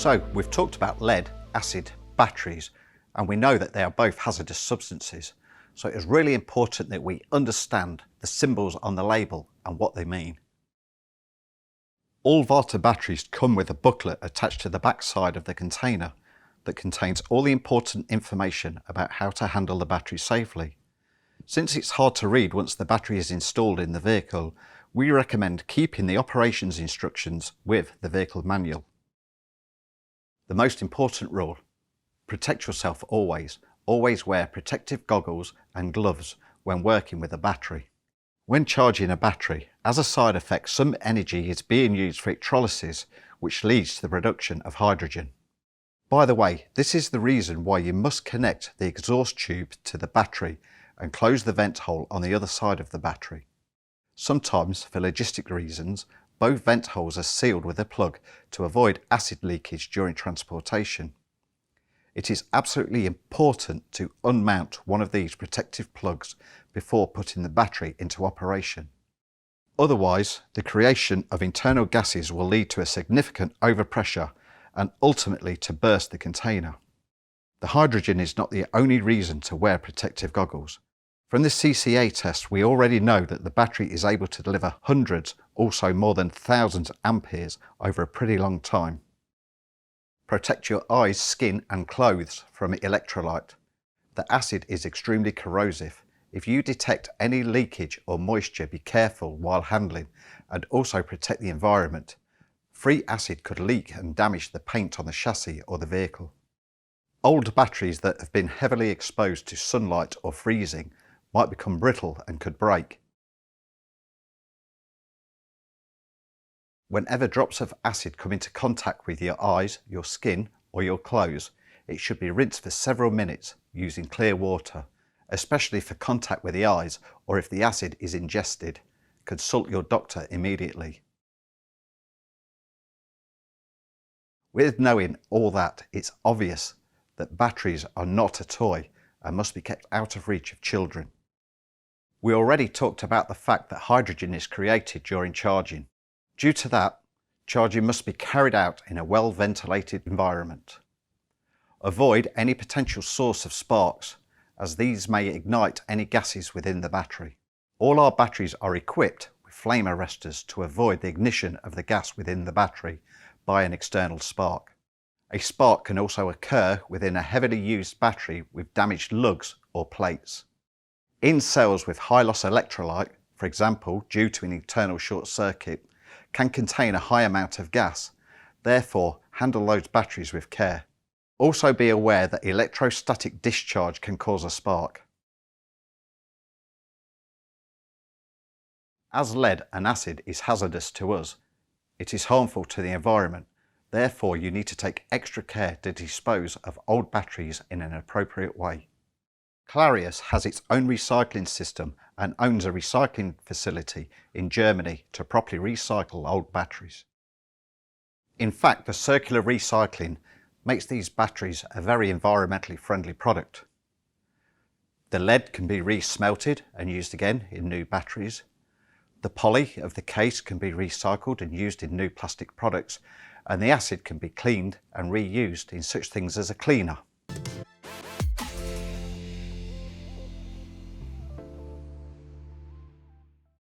So we've talked about lead, acid, batteries, and we know that they are both hazardous substances. So it is really important that we understand the symbols on the label and what they mean. All Varta batteries come with a booklet attached to the back side of the container that contains all the important information about how to handle the battery safely. Since it's hard to read once the battery is installed in the vehicle, we recommend keeping the operations instructions with the vehicle manual. The most important rule: protect yourself always. Always wear protective goggles and gloves when working with a battery. When charging a battery, as a side effect, some energy is being used for electrolysis, which leads to the production of hydrogen. By the way, this is the reason why you must connect the exhaust tube to the battery and close the vent hole on the other side of the battery. Sometimes, for logistic reasons, both vent holes are sealed with a plug to avoid acid leakage during transportation. It is absolutely important to unmount one of these protective plugs before putting the battery into operation. Otherwise, the creation of internal gases will lead to a significant overpressure and ultimately to burst the container. The hydrogen is not the only reason to wear protective goggles. From the CCA test, we already know that the battery is able to deliver hundreds, also more than thousands amperes over a pretty long time. Protect your eyes, skin and clothes from electrolyte. The acid is extremely corrosive. If you detect any leakage or moisture, be careful while handling, and also protect the environment. Free acid could leak and damage the paint on the chassis or the vehicle. Old batteries that have been heavily exposed to sunlight or freezing might become brittle and could break. Whenever drops of acid come into contact with your eyes, your skin or your clothes, it should be rinsed for several minutes using clear water, especially for contact with the eyes or if the acid is ingested. Consult your doctor immediately. With knowing all that, it's obvious that batteries are not a toy and must be kept out of reach of children. We already talked about the fact that hydrogen is created during charging. Due to that, charging must be carried out in a well-ventilated environment. Avoid any potential source of sparks, as these may ignite any gases within the battery. All our batteries are equipped with flame arresters to avoid the ignition of the gas within the battery by an external spark. A spark can also occur within a heavily used battery with damaged lugs or plates. In cells with high loss electrolyte, for example due to an internal short circuit, can contain a high amount of gas. Therefore, handle those batteries with care. Also be aware that electrostatic discharge can cause a spark. As lead and acid is hazardous to us, it is harmful to the environment. Therefore, you need to take extra care to dispose of old batteries in an appropriate way. Clarius has its own recycling system and owns a recycling facility in Germany to properly recycle old batteries. In fact, the circular recycling makes these batteries a very environmentally friendly product. The lead can be re-smelted and used again in new batteries. The poly of the case can be recycled and used in new plastic products, and the acid can be cleaned and reused in such things as a cleaner.